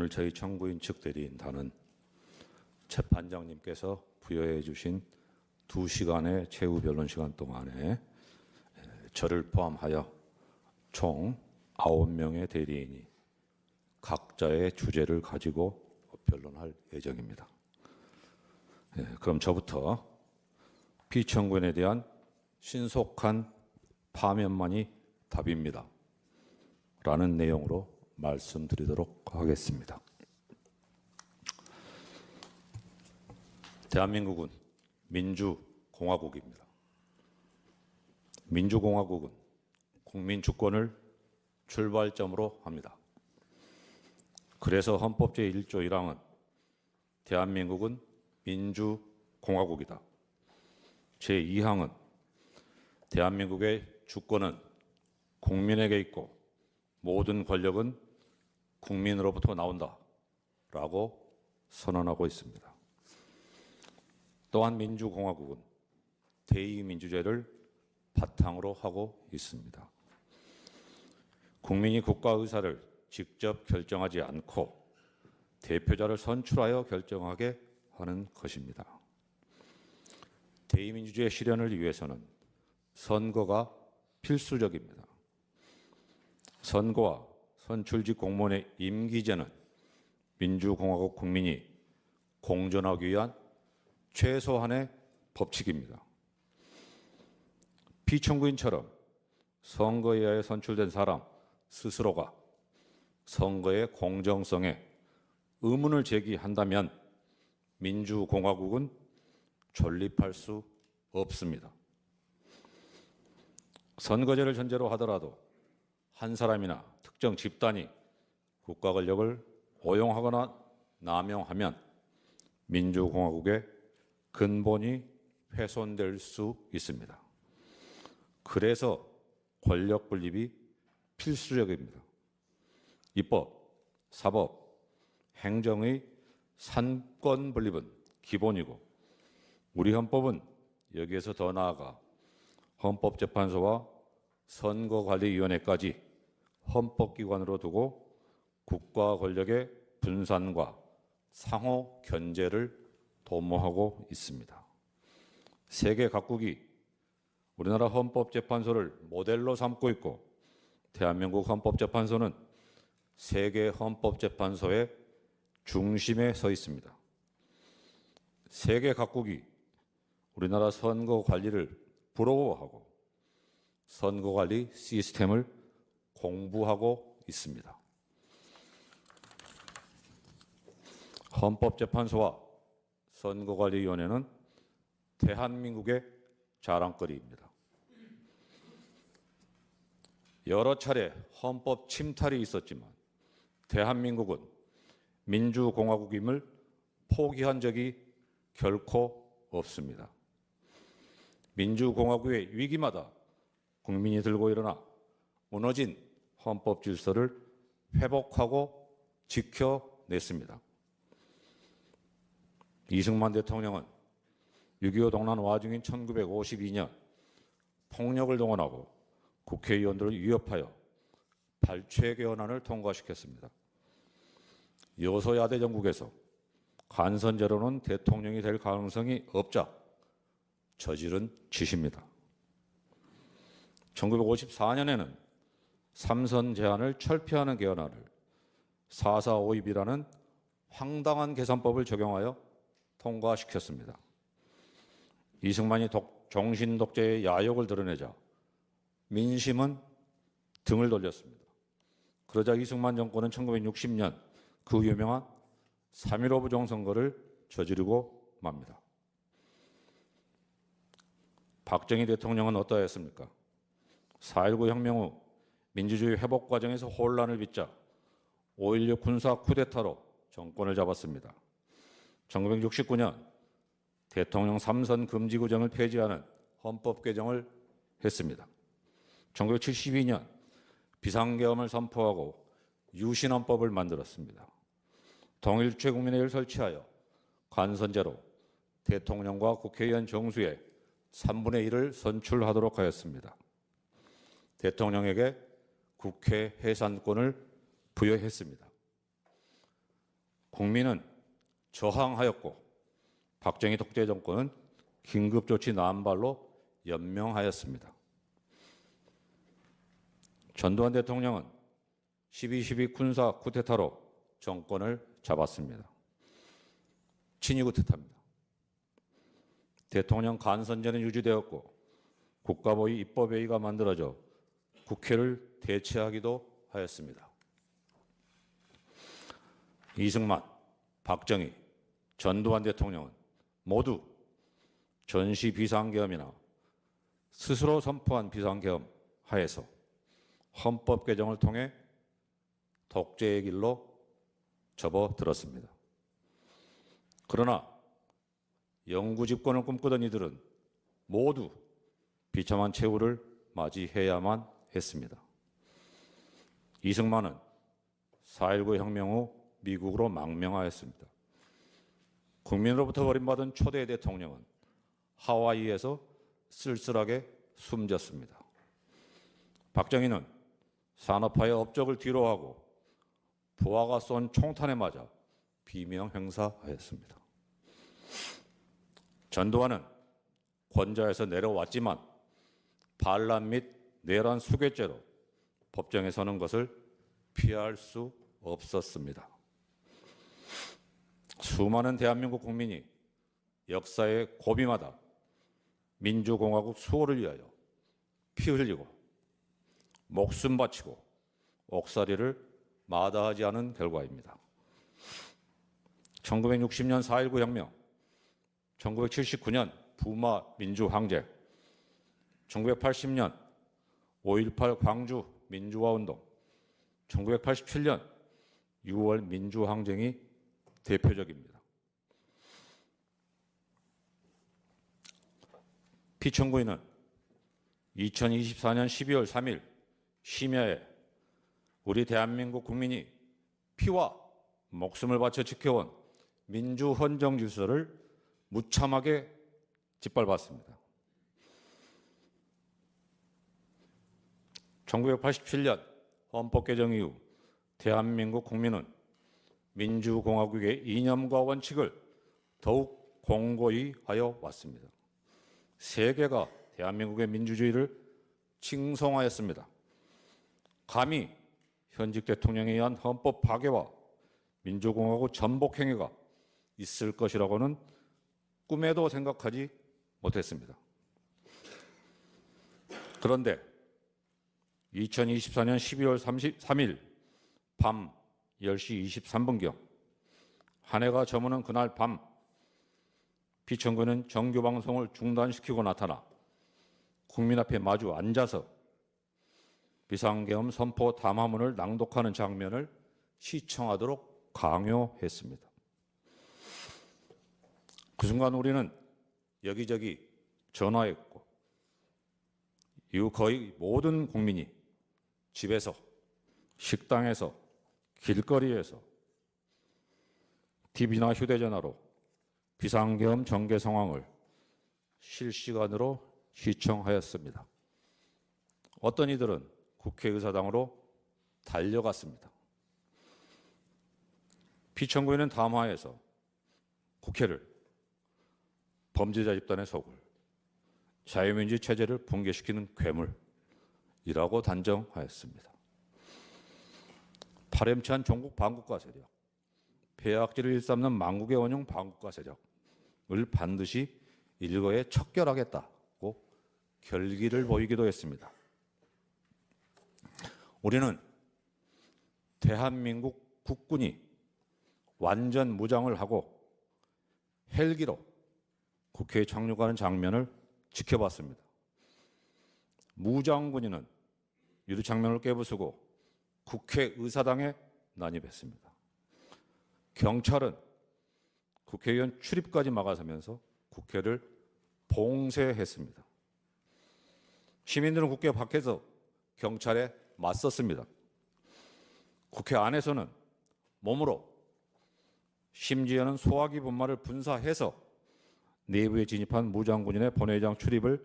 오늘 저희 청구인 측 대리인단은 재판장님께서 부여해 주신 2시간의 최후 변론 시간 동안에 저를 포함하여 총 9명의 대리인이 각자의 주제를 가지고 변론할 예정입니다. 그럼 저부터 피청구인에 대한 신속한 파면만이 답입니다. 라는 내용으로 말씀드리도록 하겠습니다. 대한민국은 민주공화국입니다. 민주공화국은 국민 주권을 출발점으로 합니다. 그래서 헌법 제1조 1항은 대한민국은 민주공화국이다. 제2항은 대한민국의 주권은 국민에게 있고 모든 권력은 국민으로부터 나온다 라고 선언하고 있습니다. 또한 민주공화국은 대의민주제를 바탕으로 하고 있습니다. 국민이 국가 의사를 직접 결정하지 않고 대표자를 선출하여 결정하게 하는 것입니다. 대의민주주의 실현을 위해서는 선거가 필수적입니다. 선거와 선출직 공무원의 임기제는 민주공화국 국민이 공존하기 위한 최소한의 법칙입니다. 피청구인처럼 선거에 의해 선출된 사람 스스로가 선거의 공정성에 의문을 제기한다면 민주공화국은 존립할 수 없습니다. 선거제를 전제로 하더라도 한 사람이나 특정 집단이 국가 권력을 오용하거나 남용하면 민주공화국의 근본이 훼손될 수 있습니다. 그래서 권력 분립이 필수적입니다. 입법, 사법, 행정의 산권 분립은 기본이고 우리 헌법은 여기에서 더 나아가 헌법재판소와 선거관리위원회까지 헌법기관으로 두고 국가 권력의 분산과 상호 견제를 도모하고 있습니다. 세계 각국이 우리나라 헌법재판소를 모델로 삼고 있고 대한민국 헌법재판소는 세계 헌법재판소의 중심에 서 있습니다. 세계 각국이 우리나라 선거 관리를 부러워하고 선거관리 시스템을 공부하고 있습니다. 헌법재판소와 선거관리위원회는 대한민국의 자랑거리입니다. 여러 차례 헌법 침탈이 있었지만 대한민국은 민주공화국임을 포기한 적이 결코 없습니다. 민주공화국의 위기마다 국민이 들고 일어나 무너진 헌법 질서를 회복하고 지켜냈습니다. 이승만 대통령은 6.25 동란 와중인 1952년 폭력을 동원하고 국회의원들을 위협하여 발췌 개헌안을 통과시켰습니다. 여소야대 정국에서 간선제로는 대통령이 될 가능성이 없자 저지른 짓입니다. 1954년에는 삼선 제한을 철폐하는 개헌안을 4.4.5입이라는 황당한 계산법을 적용하여 통과시켰습니다. 이승만이 종신 독재의 야욕을 드러내자 민심은 등을 돌렸습니다. 그러자 이승만 정권은 1960년 그 유명한 3.15 부정선거를 저지르고 맙니다. 박정희 대통령은 어떠했습니까? 4.19 혁명 후 민주주의 회복 과정에서 혼란을 빚자 5.16 군사 쿠데타로 정권을 잡았습니다. 1969년 대통령 3선 금지 구정을 폐지하는 헌법 개정을 했습니다. 1972년 비상계엄을 선포하고 유신헌법을 만들었습니다. 통일 최국민회의를 설치하여 간선제로 대통령과 국회의원 정수의 3분의 1을 선출하도록 하였습니다. 대통령에게 국회 해산권을 부여했습니다. 국민은 저항하였고 박정희 독재 정권은 긴급조치 남발로 연명하였습니다. 전두환 대통령은 12.12 군사 쿠데타로 정권을 잡았습니다. 친위 쿠데타입니다. 대통령 간선제는 유지되었고 국가보위 입법회의가 만들어져 국회를 대체하기도 하였습니다. 이승만, 박정희, 전두환 대통령은 모두 전시 비상계엄이나 스스로 선포한 비상계엄 하에서 헌법 개정을 통해 독재의 길로 접어들었습니다. 그러나 영구 집권을 꿈꾸던 이들은 모두 비참한 최후를 맞이해야만 했습니다. 이승만은 4.19 혁명 후 미국으로 망명하였습니다. 국민으로부터 버림받은 초대 대통령은 하와이에서 쓸쓸하게 숨졌습니다. 박정희는 산업화의 업적을 뒤로하고 부하가 쏜 총탄에 맞아 비명 행사하였습니다. 전두환은 권좌에서 내려왔지만 반란 및 내란 수괴죄로 법정에 서는 것을 피할 수 없었습니다. 수많은 대한민국 국민이 역사의 고비마다 민주공화국 수호를 위하여 피 흘리고 목숨 바치고 옥살이를 마다하지 않은 결과입니다. 1960년 4.19 혁명, 1979년 부마 민주항쟁, 1980년 5.18 광주 민주화운동, 1987년 6월 민주항쟁이 대표적입니다. 피청구인은 2024년 12월 3일 심야에 우리 대한민국 국민이 피와 목숨을 바쳐 지켜온 민주헌정 질서를 무참하게 짓밟았습니다. 1987년 헌법 개정 이후 대한민국 국민은 민주공화국의 이념과 원칙을 더욱 공고히 하여 왔습니다. 세계가 대한민국의 민주주의를 칭송하였습니다. 감히 현직 대통령에 의한 헌법 파괴와 민주공화국 전복 행위가 있을 것이라고는 꿈에도 생각하지 못했습니다. 그런데 2024년 12월 33일 밤 10시 23분경 한 해가 저무는 그날 밤 피청구는 정규방송을 중단시키고 나타나 국민 앞에 마주 앉아서 비상계엄 선포 담화문을 낭독하는 장면을 시청하도록 강요했습니다. 그 순간 우리는 여기저기 전화했고 이후 거의 모든 국민이 집에서, 식당에서, 길거리에서, TV나 휴대전화로 비상계엄 전개 상황을 실시간으로 시청하였습니다. 어떤 이들은 국회의사당으로 달려갔습니다. 피청구인은 담화에서 국회를 범죄자 집단의 소굴, 자유민주 체제를 붕괴시키는 괴물이라고 단정하였습니다. 파렴치한 종국 반국가 세력, 폐악질을 일삼는 망국의 원흉 반국가 세력을 반드시 일거에 척결하겠다고 결기를 보이기도 했습니다. 우리는 대한민국 국군이 완전 무장을 하고 헬기로 국회에 착륙하는 장면을 지켜봤습니다. 무장군인은 유리창문을 깨부수고 국회의사당에 난입했습니다. 경찰은 국회의원 출입까지 막아서면서 국회를 봉쇄했습니다. 시민들은 국회 밖에서 경찰에 맞섰습니다. 국회 안에서는 몸으로 심지어는 소화기 분말을 분사해서 내부에 진입한 무장군인의 본회의장 출입을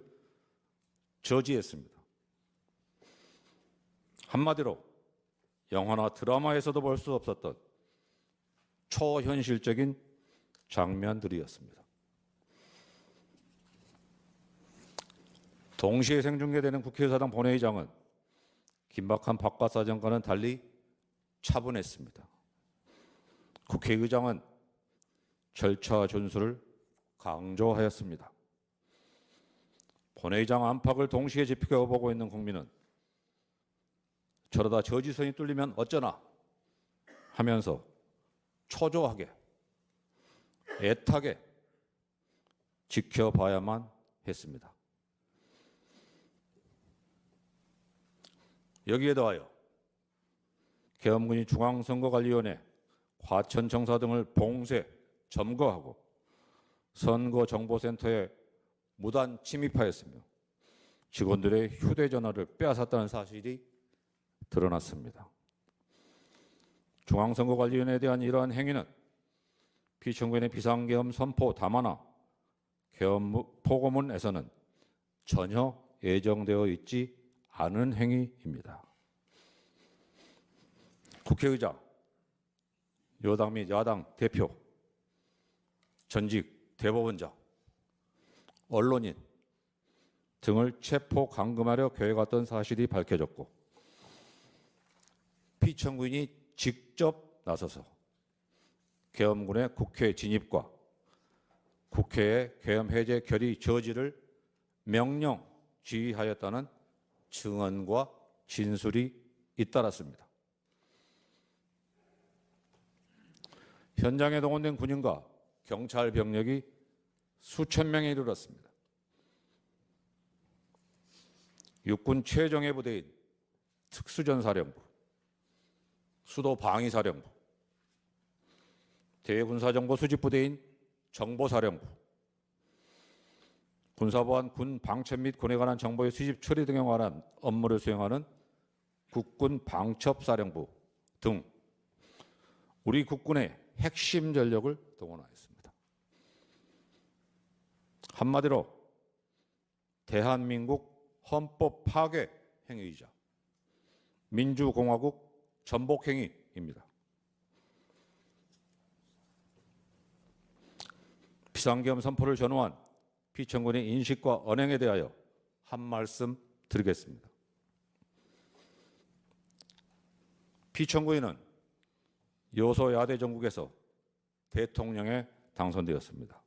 저지했습니다. 한마디로 영화나 드라마에서도 볼 수 없었던 초현실적인 장면들이었습니다. 동시에 생중계되는 국회의사당 본회의장은 긴박한 바깥 사정과는 달리 차분했습니다. 국회의장은 절차 준수를 강조하였습니다. 본회의장 안팎을 동시에 지켜보고 있는 국민은 저러다 저지선이 뚫리면 어쩌나 하면서 초조하게 애타게 지켜봐야만 했습니다. 여기에 더하여 계엄군이 중앙선거관리위원회, 과천청사 등을 봉쇄, 점거하고 선거정보센터에 무단 침입하였으며 직원들의 휴대전화를 빼앗았다는 사실이 드러났습니다. 중앙선거관리위원회에 대한 이러한 행위는 피청구인의 비상계엄 선포 담화나 계엄 포고문에서는 전혀 예정되어 있지 않은 행위입니다. 국회의장, 여당 및 야당 대표, 전직 대법원장, 언론인 등을 체포 감금하려 계획했던 사실이 밝혀졌고 피청구인이 직접 나서서 계엄군의 국회 진입과 국회의 계엄 해제 결의 저지를 명령 지휘하였다는 증언과 진술이 잇따랐습니다. 현장에 동원된 군인과 경찰 병력이 수천 명에 이르렀습니다. 육군 최정예 부대인 특수전사령부, 수도방위사령부, 대군사정보 수집부대인 정보사령부, 군사보안 군 방첩 및 군에 관한 정보의 수집 처리 등에 관한 업무를 수행하는 국군 방첩사령부 등 우리 국군의 핵심 전력을 동원하였습니다. 한마디로 대한민국 헌법 파괴 행위이자 민주공화국 전복 행위입니다. 비상계엄 선포를 전후한 피청구인의 인식과 언행에 대하여 한 말씀 드리겠습니다. 피청구인은 여소야대 정국에서 대통령에 당선되었습니다.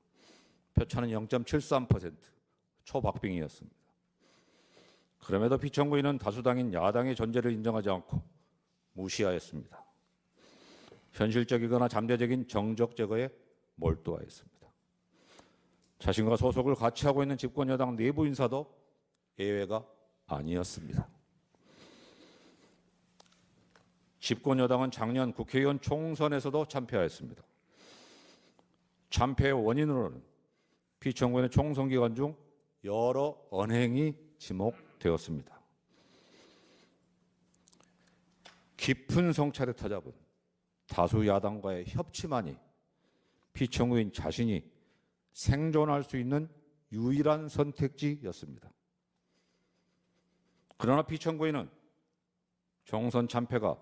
표차는 0.73%, 초박빙이었습니다. 그럼에도 피청구인은 다수당인 야당의 존재를 인정하지 않고 무시하였습니다. 현실적이거나 잠재적인 정적 제거에 몰두하였습니다. 자신과 소속을 같이 하고 있는 집권 여당 내부 인사도 예외가 아니었습니다. 집권 여당은 작년 국회의원 총선에서도 참패하였습니다. 참패의 원인으로는 피청구인의 총선 기간 중 여러 언행이 지목되었습니다. 깊은 성찰에 터잡은 다수 야당과의 협치만이 피청구인 자신이 생존할 수 있는 유일한 선택지였습니다. 그러나 피청구인은 총선 참패가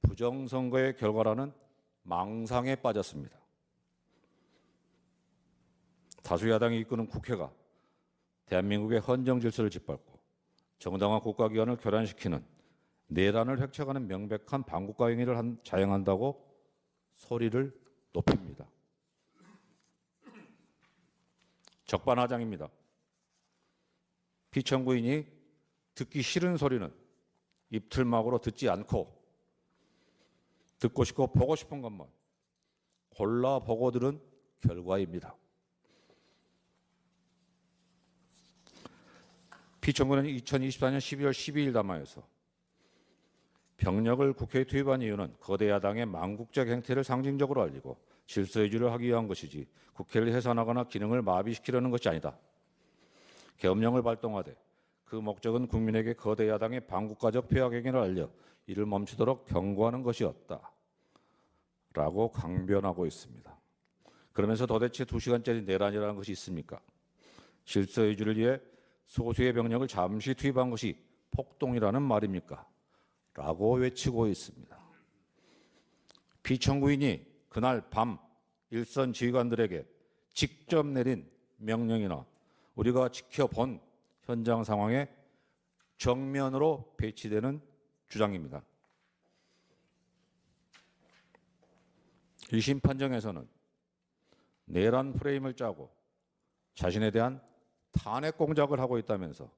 부정선거의 결과라는 망상에 빠졌습니다. 다수 야당이 이끄는 국회가 대한민국의 헌정 질서를 짓밟고 정당한 국가기관을 교란시키는 내란을 획책하는 명백한 반국가 행위를 자행한다고 소리를 높입니다. 적반하장입니다. 피청구인이 듣기 싫은 소리는 입틀막으로 듣지 않고 듣고 싶고 보고 싶은 것만 골라보고 들은 결과입니다. 피청구는 2024년 12월 12일 담화에서 병력을 국회에 투입한 이유는 거대 야당의 망국적 행태를 상징적으로 알리고 질서유지를 하기 위한 것이지 국회를 해산하거나 기능을 마비시키려는 것이 아니다. 계엄령을 발동하되 그 목적은 국민에게 거대 야당의 반국가적 폐악 행위를 알려 이를 멈추도록 경고하는 것이었다. 라고 강변하고 있습니다. 그러면서 도대체 2시간짜리 내란이라는 것이 있습니까? 질서유지를 위해 소수의 병력을 잠시 투입한 것이 폭동이라는 말입니까? 라고 외치고 있습니다. 피청구인이 그날 밤 일선 지휘관들에게 직접 내린 명령이나 우리가 지켜본 현장 상황에 정면으로 배치되는 주장입니다. 1심 판정에서는 내란 프레임을 짜고 자신에 대한 탄핵 공작을 하고 있다면서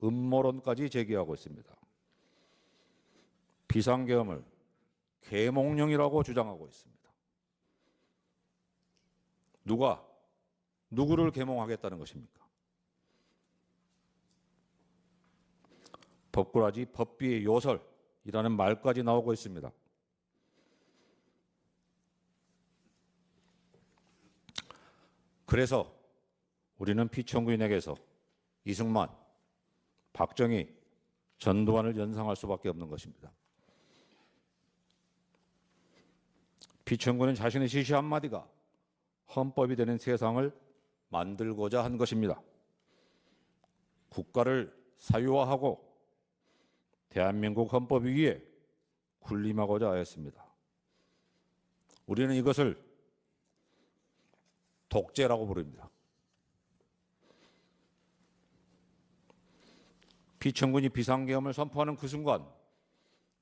음모론까지 제기하고 있습니다. 비상계엄을 계몽령이라고 주장하고 있습니다. 누가 누구를 계몽하겠다는 것입니까? 법꾸라지 법비의 요설이라는 말까지 나오고 있습니다. 그래서 우리는 피청구인에게서 이승만, 박정희, 전두환을 연상할 수밖에 없는 것입니다. 피청구는 자신의 지시 한마디가 헌법이 되는 세상을 만들고자 한 것입니다. 국가를 사유화하고 대한민국 헌법 위에 군림하고자 하였습니다. 우리는 이것을 독재라고 부릅니다. 피청군이 비상계엄을 선포하는 그 순간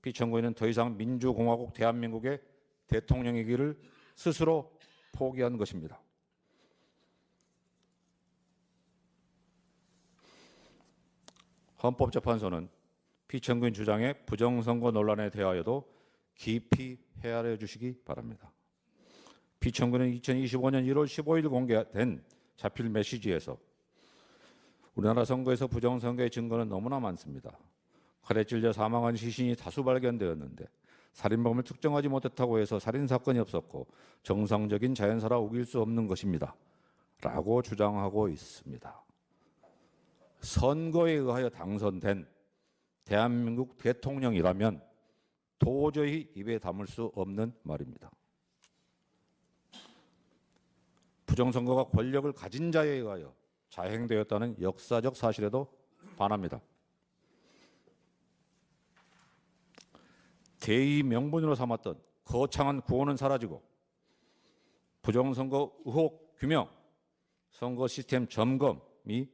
피청군은 더 이상 민주공화국 대한민국의 대통령이기를 스스로 포기한 것입니다. 헌법재판소는 피청군 주장의 부정선거 논란에 대하여도 깊이 헤아려 주시기 바랍니다. 피청군은 2025년 1월 15일 공개된 자필 메시지에서 우리나라 선거에서 부정선거의 증거는 너무나 많습니다. 칼에 찔려 사망한 시신이 다수 발견되었는데 살인범을 특정하지 못했다고 해서 살인사건이 없었고 정상적인 자연사라 우길 수 없는 것입니다. 라고 주장하고 있습니다. 선거에 의하여 당선된 대한민국 대통령이라면 도저히 입에 담을 수 없는 말입니다. 부정선거가 권력을 가진 자에 의하여 자행되었다는 역사적 사실에도 반합니다. 대의 명분으로 삼았던 거창한 구호는 사라지고 부정선거 의혹 규명, 선거 시스템 점검이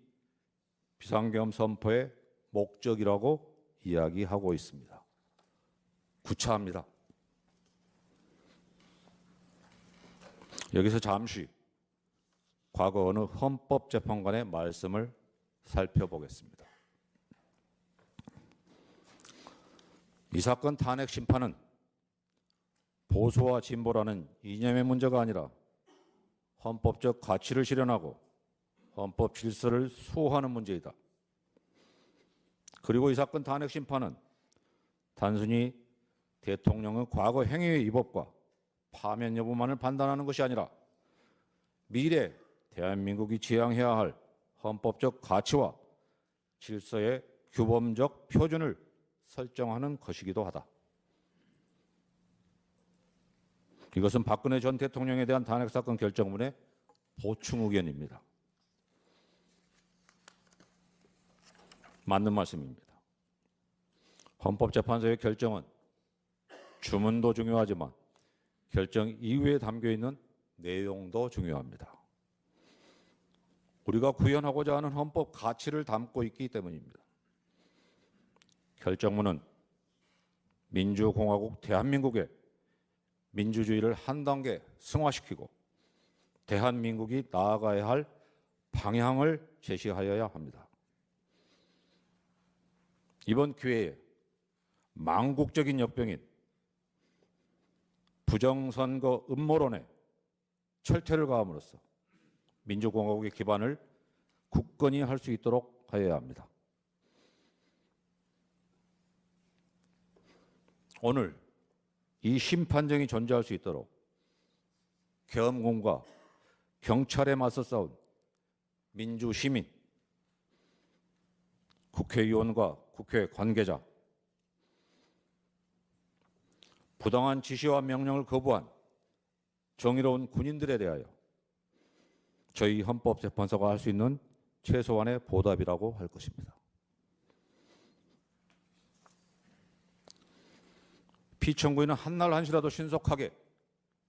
비상계엄 선포의 목적이라고 이야기하고 있습니다. 구차합니다. 여기서 잠시 과거 어느 헌법재판관의 말씀을 살펴보겠습니다. 이 사건 탄핵 심판은 보수와 진보라는 이념의 문제가 아니라 헌법적 가치를 실현하고 헌법 질서를 수호하는 문제이다. 그리고 이 사건 탄핵 심판은 단순히 대통령의 과거 행위의 위법과 파면 여부만을 판단하는 것이 아니라 미래 대한민국이 지향해야 할 헌법적 가치와 질서의 규범적 표준을 설정하는 것이기도 하다. 이것은 박근혜 전 대통령에 대한 탄핵사건 결정문의 보충 의견입니다. 맞는 말씀입니다. 헌법재판소의 결정은 주문도 중요하지만 결정 이후에 담겨있는 내용도 중요합니다. 우리가 구현하고자 하는 헌법 가치를 담고 있기 때문입니다. 결정문은 민주공화국 대한민국의 민주주의를 한 단계 승화시키고 대한민국이 나아가야 할 방향을 제시하여야 합니다. 이번 기회에 망국적인 역병인 부정선거 음모론에 철퇴를 가함으로써 민주공화국의 기반을 굳건히 할 수 있도록 하여야 합니다. 오늘 이 심판정이 존재할 수 있도록 계엄군과 경찰에 맞서 싸운 민주시민, 국회의원과 국회 관계자, 부당한 지시와 명령을 거부한 정의로운 군인들에 대하여 저희 헌법재판소가 할 수 있는 최소한의 보답이라고 할 것입니다. 피청구인은 한날 한시라도 신속하게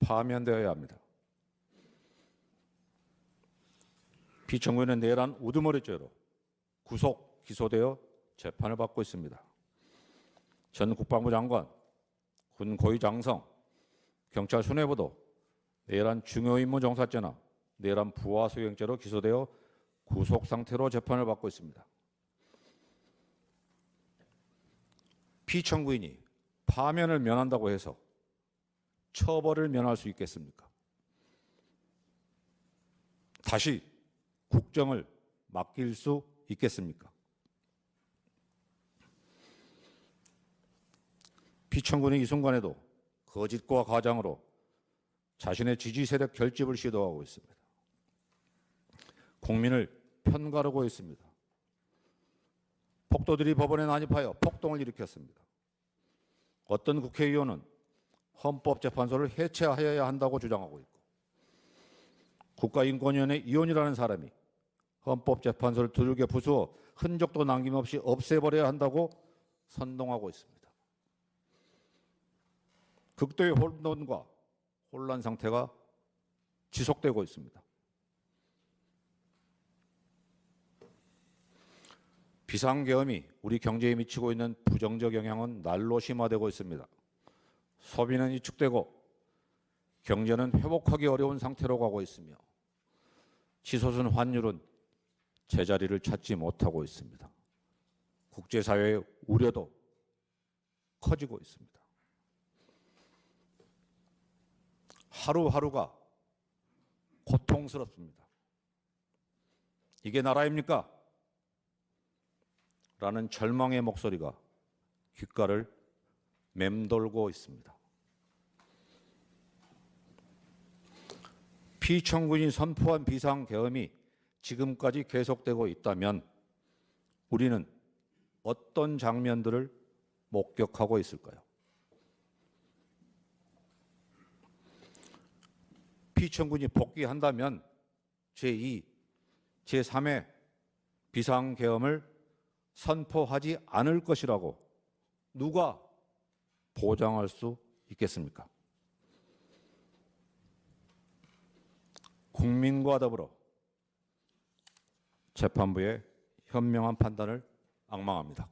파면되어야 합니다. 피청구인은 내란 우두머리죄로 구속 기소되어 재판을 받고 있습니다. 전 국방부 장관, 군 고위 장성, 경찰 수뇌부도 내란 중요 임무 종사죄나 내란 부하 수행죄로 기소되어 구속 상태로 재판을 받고 있습니다. 피청구인이 파면을 면한다고 해서 처벌을 면할 수 있겠습니까? 다시 국정을 맡길 수 있겠습니까? 피청구인이 이 순간에도 거짓과 가장으로 자신의 지지 세력 결집을 시도하고 있습니다. 국민을 편가르고 있습니다. 폭도들이 법원에 난입하여 폭동을 일으켰습니다. 어떤 국회의원은 헌법재판소를 해체하여야 한다고 주장하고 있고, 국가인권위원회 위원이라는 사람이 헌법재판소를 두들겨 부수어 흔적도 남김없이 없애버려야 한다고 선동하고 있습니다. 극도의 혼돈과 혼란 상태가 지속되고 있습니다. 비상계엄이 우리 경제에 미치고 있는 부정적 영향은 날로 심화되고 있습니다. 소비는 위축되고 경제는 회복하기 어려운 상태로 가고 있으며 치솟은 환율은 제자리를 찾지 못하고 있습니다. 국제사회의 우려도 커지고 있습니다. 하루하루가 고통스럽습니다. 이게 나라입니까? 라는 절망의 목소리가 귓가를 맴돌고 있습니다. 피청구인이 선포한 비상계엄이 지금까지 계속되고 있다면 우리는 어떤 장면들을 목격하고 있을까요? 피청구인이 복귀한다면 제2, 제3의 비상계엄을 선포하지 않을 것이라고 누가 보장할 수 있겠습니까? 국민과 더불어 재판부의 현명한 판단을 앙망합니다.